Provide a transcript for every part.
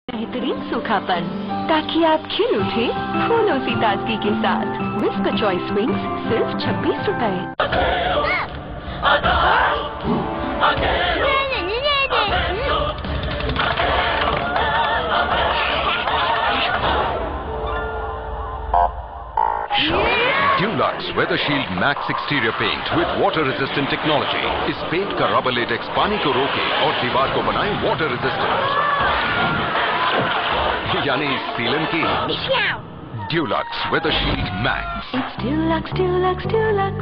बेहतरीन सूखापन ताकि आप खिल उठे फूलों सी ताजगी के साथ। विस्पर चॉइस विंग्स सिर्फ 26 रुपए। Dulux Weather Shield Max exterior paint with water resistant technology। इस पेंट का रबर लेटेक्स पानी को रोके और दीवार को बनाए वाटर रेजिस्टेंट, यानी सीलन की। Dulux Weather Shield Max। It's Dulux, Dulux, Dulux।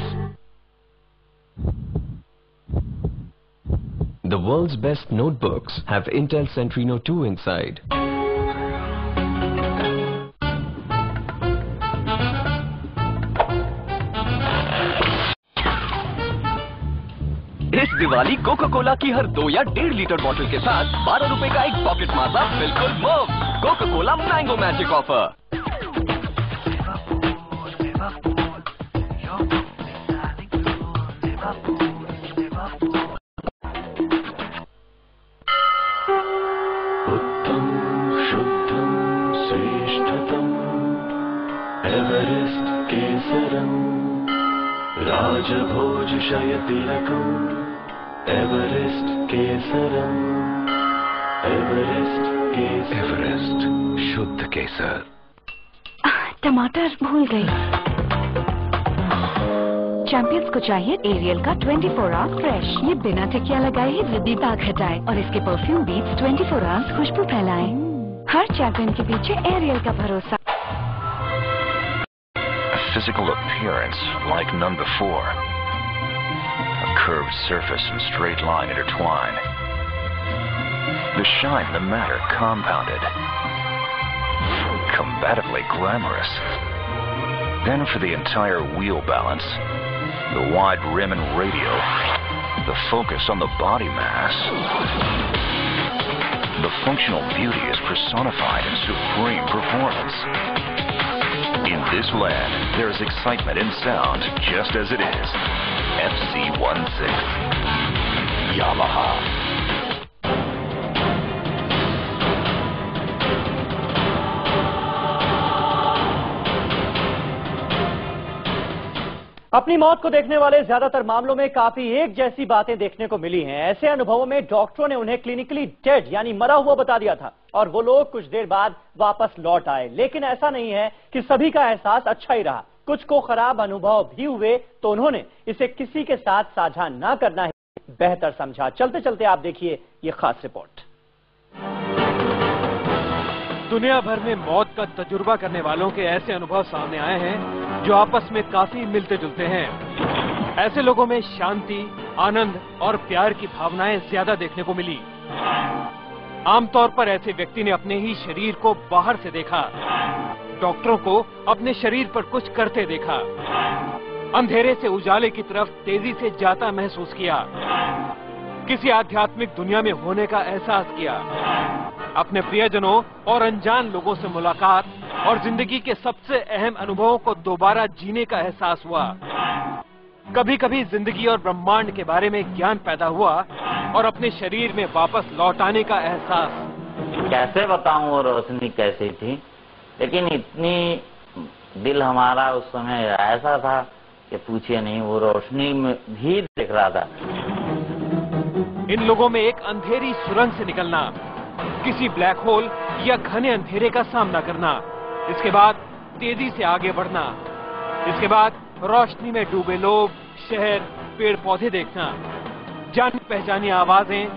The world's best notebooks have Intel Centrino 2 inside. इस दिवाली कोका कोला की हर 2 या 1.5 लीटर बोतल के साथ 12 रुपए का एक पॉकेट माजा बिल्कुल मुफ्त। Coca Cola mango magic offer. उत्तम शुद्धम श्रेष्ठतम एवरेस्ट केसरम राजभोज शयतिलकम एवरेस्ट केसरम एवरेस्ट केसर। एवरेस्ट शुद्ध केसर। टमाटर भूल गई। चैंपियंस को चाहिए एरियल का 24 आवर्स फ्रेश। ये बिना टिकिया लगाए ही जिद्दी दाग हटाए और इसके परफ्यूम बीट्स 24 आवर्स खुशबू फैलाए। हर चैंपियन के पीछे एरियल का भरोसा। A physical appearance like none before. A curved surface and straight line intertwine. The shine, the matter compounded. Combatively glamorous. Then for the entire wheel balance, the wide rim and radial, the focus on the body mass. The functional beauty is personified in supreme performance. In this land, there is excitement in sound just as it is. FC16 Yamaha। अपनी मौत को देखने वाले ज्यादातर मामलों में काफी एक जैसी बातें देखने को मिली हैं। ऐसे अनुभवों में डॉक्टरों ने उन्हें क्लिनिकली डेड यानी मरा हुआ बता दिया था और वो लोग कुछ देर बाद वापस लौट आए। लेकिन ऐसा नहीं है कि सभी का एहसास अच्छा ही रहा। कुछ को खराब अनुभव भी हुए तो उन्होंने इसे किसी के साथ साझा ना करना ही बेहतर समझा। चलते चलते आप देखिए ये खास रिपोर्ट। दुनिया भर में मौत का तजुर्बा करने वालों के ऐसे अनुभव सामने आए हैं जो आपस में काफी मिलते जुलते हैं। ऐसे लोगों में शांति, आनंद और प्यार की भावनाएं ज्यादा देखने को मिली। आमतौर पर ऐसे व्यक्ति ने अपने ही शरीर को बाहर से देखा, डॉक्टरों को अपने शरीर पर कुछ करते देखा, अंधेरे से उजाले की तरफ तेजी से जाता महसूस किया, किसी आध्यात्मिक दुनिया में होने का एहसास किया, अपने प्रियजनों और अनजान लोगों से मुलाकात और जिंदगी के सबसे अहम अनुभवों को दोबारा जीने का एहसास हुआ। कभी कभी जिंदगी और ब्रह्मांड के बारे में ज्ञान पैदा हुआ और अपने शरीर में वापस लौट आने का एहसास। कैसे बताऊं वो रोशनी कैसी थी, लेकिन इतनी दिल हमारा उस समय ऐसा था कि पूछिए नहीं। वो रोशनी में भी देख रहा था। इन लोगों में एक अंधेरी सुरंग से निकलना, किसी ब्लैक होल या घने अंधेरे का सामना करना, इसके बाद तेजी से आगे बढ़ना, इसके बाद रोशनी में डूबे लोग, शहर, पेड़ पौधे देखना, जानी पहचानी आवाजें,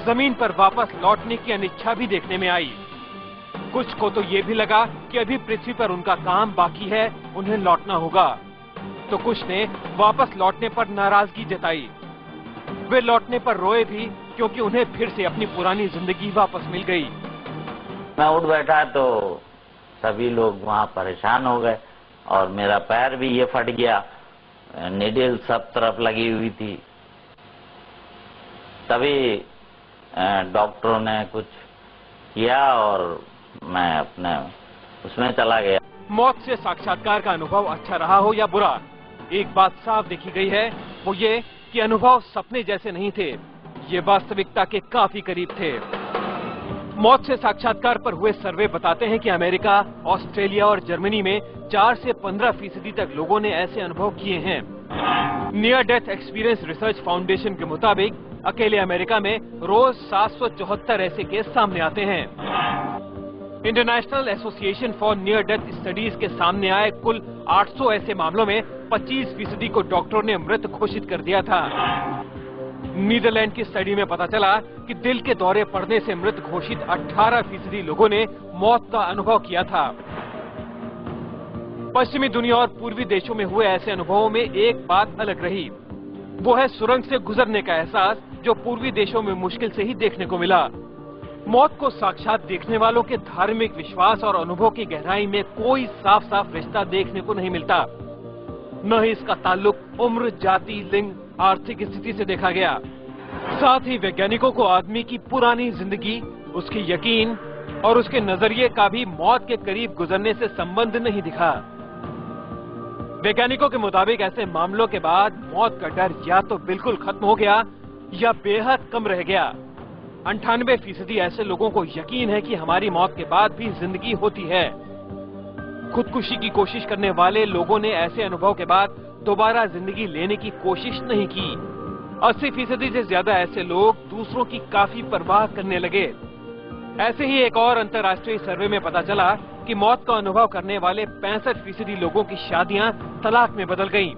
जमीन पर वापस लौटने की अनिच्छा भी देखने में आई। कुछ को तो ये भी लगा कि अभी पृथ्वी पर उनका काम बाकी है, उन्हें लौटना होगा। तो कुछ ने वापस लौटने पर नाराजगी जताई। वे लौटने पर रोए भी क्योंकि उन्हें फिर से अपनी पुरानी जिंदगी वापस मिल गई। मैं उठ बैठा तो सभी लोग वहाँ परेशान हो गए और मेरा पैर भी ये फट गया। नीडल सब तरफ लगी हुई थी। तभी डॉक्टरों ने कुछ किया और मैं अपने उसमें चला गया। मौत से साक्षात्कार का अनुभव अच्छा रहा हो या बुरा, एक बात साफ देखी गई है, वो ये कि अनुभव सपने जैसे नहीं थे, ये वास्तविकता के काफी करीब थे। मौत से साक्षात्कार पर हुए सर्वे बताते हैं कि अमेरिका, ऑस्ट्रेलिया और जर्मनी में 4 से 15% तक लोगों ने ऐसे अनुभव किए हैं। Near death experience research foundation के मुताबिक अकेले अमेरिका में रोज 774 ऐसे केस सामने आते हैं। International association for near death studies के सामने आए कुल 800 ऐसे मामलों में 25% को डॉक्टरों ने मृत घोषित कर दिया था। नीदरलैंड की स्टडी में पता चला कि दिल के दौरे पड़ने से मृत घोषित 18% लोगों ने मौत का अनुभव किया था। पश्चिमी दुनिया और पूर्वी देशों में हुए ऐसे अनुभवों में एक बात अलग रही, वो है सुरंग से गुजरने का एहसास, जो पूर्वी देशों में मुश्किल से ही देखने को मिला। मौत को साक्षात देखने वालों के धार्मिक विश्वास और अनुभव की गहराई में कोई साफ साफ रिश्ता देखने को नहीं मिलता। न ही इसका ताल्लुक उम्र, जाति, लिंग, आर्थिक स्थिति से देखा गया। साथ ही वैज्ञानिकों को आदमी की पुरानी जिंदगी, उसके यकीन और उसके नजरिए का भी मौत के करीब गुजरने से संबंध नहीं दिखा। वैज्ञानिकों के मुताबिक ऐसे मामलों के बाद मौत का डर या तो बिल्कुल खत्म हो गया या बेहद कम रह गया। 98% ऐसे लोगों को यकीन है कि हमारी मौत के बाद भी जिंदगी होती है। खुदकुशी की कोशिश करने वाले लोगों ने ऐसे अनुभव के बाद दोबारा जिंदगी लेने की कोशिश नहीं की। 80% से ज्यादा ऐसे लोग दूसरों की काफी परवाह करने लगे। ऐसे ही एक और अंतर्राष्ट्रीय सर्वे में पता चला कि मौत का अनुभव करने वाले 65% लोगों की शादियां तलाक में बदल गईं,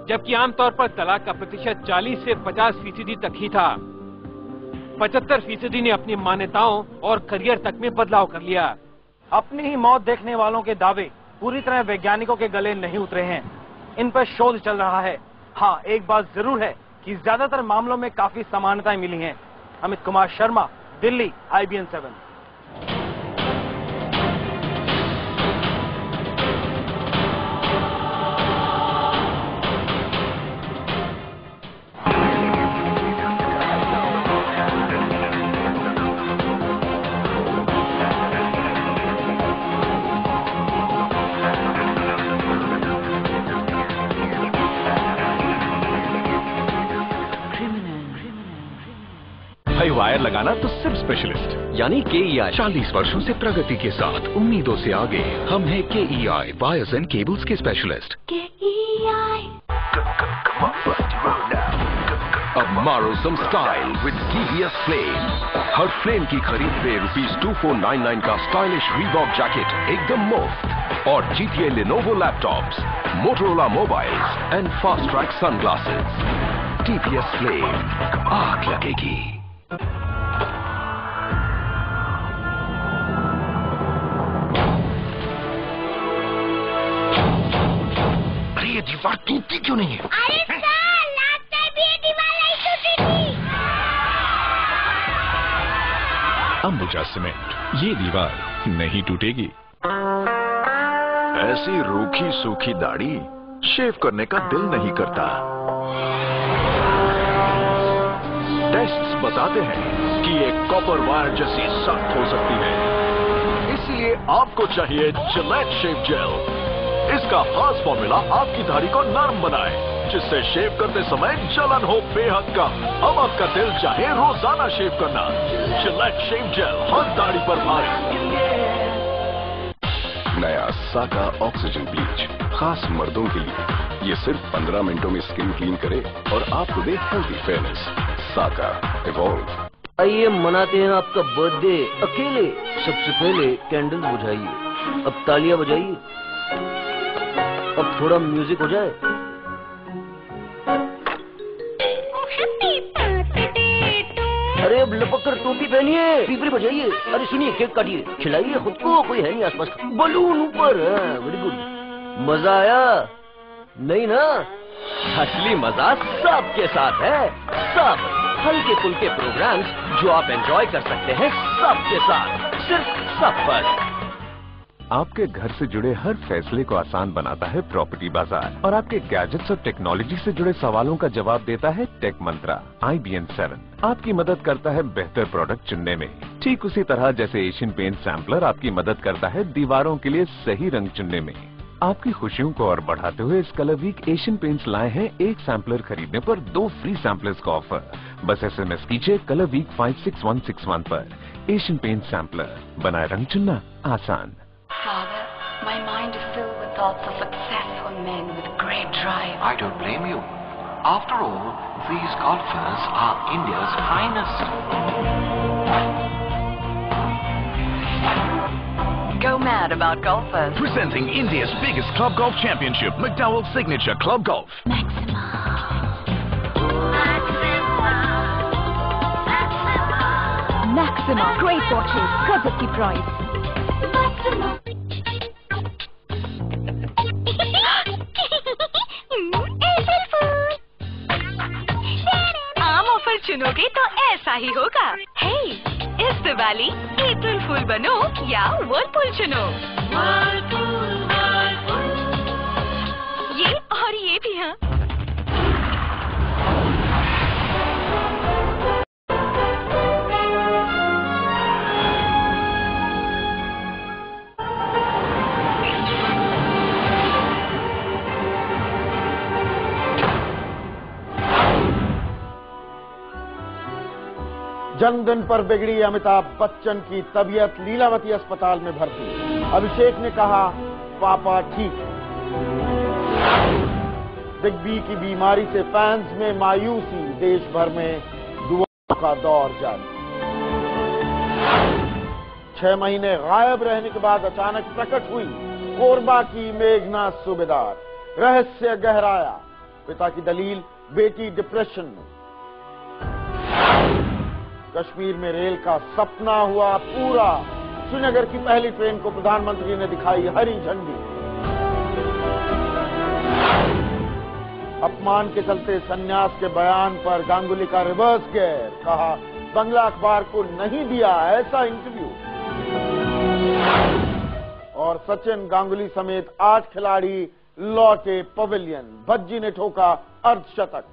जबकि आमतौर पर तलाक का प्रतिशत 40 से 50% तक ही था। 75% ने अपनी मान्यताओं और करियर तक में बदलाव कर लिया। अपनी ही मौत देखने वालों के दावे पूरी तरह वैज्ञानिकों के गले नहीं उतरे हैं। इन पर शोध चल रहा है। हाँ, एक बात जरूर है कि ज्यादातर मामलों में काफी समानताएं मिली हैं। अमित कुमार शर्मा, दिल्ली, IBN 7। वायर लगाना तो सिर्फ स्पेशलिस्ट यानी KEI। 40 वर्षों से प्रगति के साथ उम्मीदों से आगे हम हैं KEI वायर्स एंड केबल्स के स्पेशलिस्ट। अब मारो some style with TVS flame. हर फ्लेम की खरीद पे ₹2499 का स्टाइलिश रीबॉक जैकेट एकदम मुफ्त और GTA Lenovo laptops, Motorola mobiles and fast track sunglasses. TVS flame, आग लगेगी। अरे ये दीवार टूटती क्यों नहीं है? अरे सर, लास्ट टाइम भी ये दीवार नहीं टूटी थी। अंबुजा सीमेंट, ये दीवार नहीं टूटेगी। ऐसी रूखी सूखी दाढ़ी शेव करने का दिल नहीं करता। टेस्ट्स बताते हैं कि ये कॉपर वायर जैसी सख्त हो सकती है। इसलिए आपको चाहिए जिलेट शेव जेल। इसका खास फॉर्मूला आपकी दाढ़ी को नरम बनाए, जिससे शेव करते समय जलन हो बेहद कम। अब आपका दिल चाहे रोजाना शेव करना, जिलेट शेव जेल हर दाढ़ी पर भारी। नया साका ऑक्सीजन ब्लीच, खास मर्दों के लिए। ये सिर्फ 15 मिनटों में स्किन क्लीन करे और आपको दे हेल्दी फेयरनेस। साका इवॉल्व। आइए मनाते हैं आपका बर्थडे अकेले। सबसे पहले कैंडल बुझाइए, अब तालियां बजाइए, अब थोड़ा म्यूजिक हो जाए। अरे अब लपक कर टोपी पहनिए, पीपरी बजाइए। अरे सुनिए, केक काटिए, खिलाइए खुद को, कोई है नहीं आसपास। बलून ऊपर। Very good. मजा आया? नहीं ना? असली मजा सबके साथ है। सब हल्के फुल्के प्रोग्राम्स जो आप एंजॉय कर सकते हैं सबके साथ, सिर्फ सब पर। आपके घर से जुड़े हर फैसले को आसान बनाता है प्रॉपर्टी बाजार और आपके गैजेट्स और टेक्नोलॉजी से जुड़े सवालों का जवाब देता है टेक मंत्रा। IBN 7 आपकी मदद करता है बेहतर प्रोडक्ट चुनने में, ठीक उसी तरह जैसे एशियन पेंट सैम्पलर आपकी मदद करता है दीवारों के लिए सही रंग चुनने में। आपकी खुशियों को और बढ़ाते हुए इस कलर वीक एशियन पेंट्स लाए हैं एक सैम्पलर खरीदने पर 2 फ्री सैम्पलर्स का ऑफर। बस SMS कीजिए कलर वीक 56161 पर। एशियन पेंट सैम्पलर, बनाए रंग चुनना आसान। Father, my mind is filled with thoughts of successful men with great drive. I don't blame you. After all, these golfers are India's finest. Go mad about golfers. Presenting India's biggest club golf championship, McDowell Signature Club Golf. Maxima, great watches, courtesy price. आम offer चुनोगे तो ऐसा ही होगा। हे, इस दिवाली अप्रैल फूल बनो या Whirlpool चुनो। ये और ये भी हाँ। जन्मदिन पर बिगड़ी अमिताभ बच्चन की तबीयत, लीलावती अस्पताल में भर्ती। अभिषेक ने कहा पापा ठीक है। बिग बी की बीमारी से फैंस में मायूसी, देश भर में दुआओं का दौर जारी। 6 महीने गायब रहने के बाद अचानक प्रकट हुई कोरबा की मेघना सूबेदार। रहस्य गहराया, पिता की दलील बेटी डिप्रेशन में। कश्मीर में रेल का सपना हुआ पूरा, श्रीनगर की पहली ट्रेन को प्रधानमंत्री ने दिखाई हरी झंडी। अपमान के चलते संन्यास के बयान पर गांगुली का रिवर्स गेयर, कहा बंगला अखबार को नहीं दिया ऐसा इंटरव्यू। और सचिन, गांगुली समेत 8 खिलाड़ी लौटे पवेलियन, भज्जी ने ठोका अर्धशतक।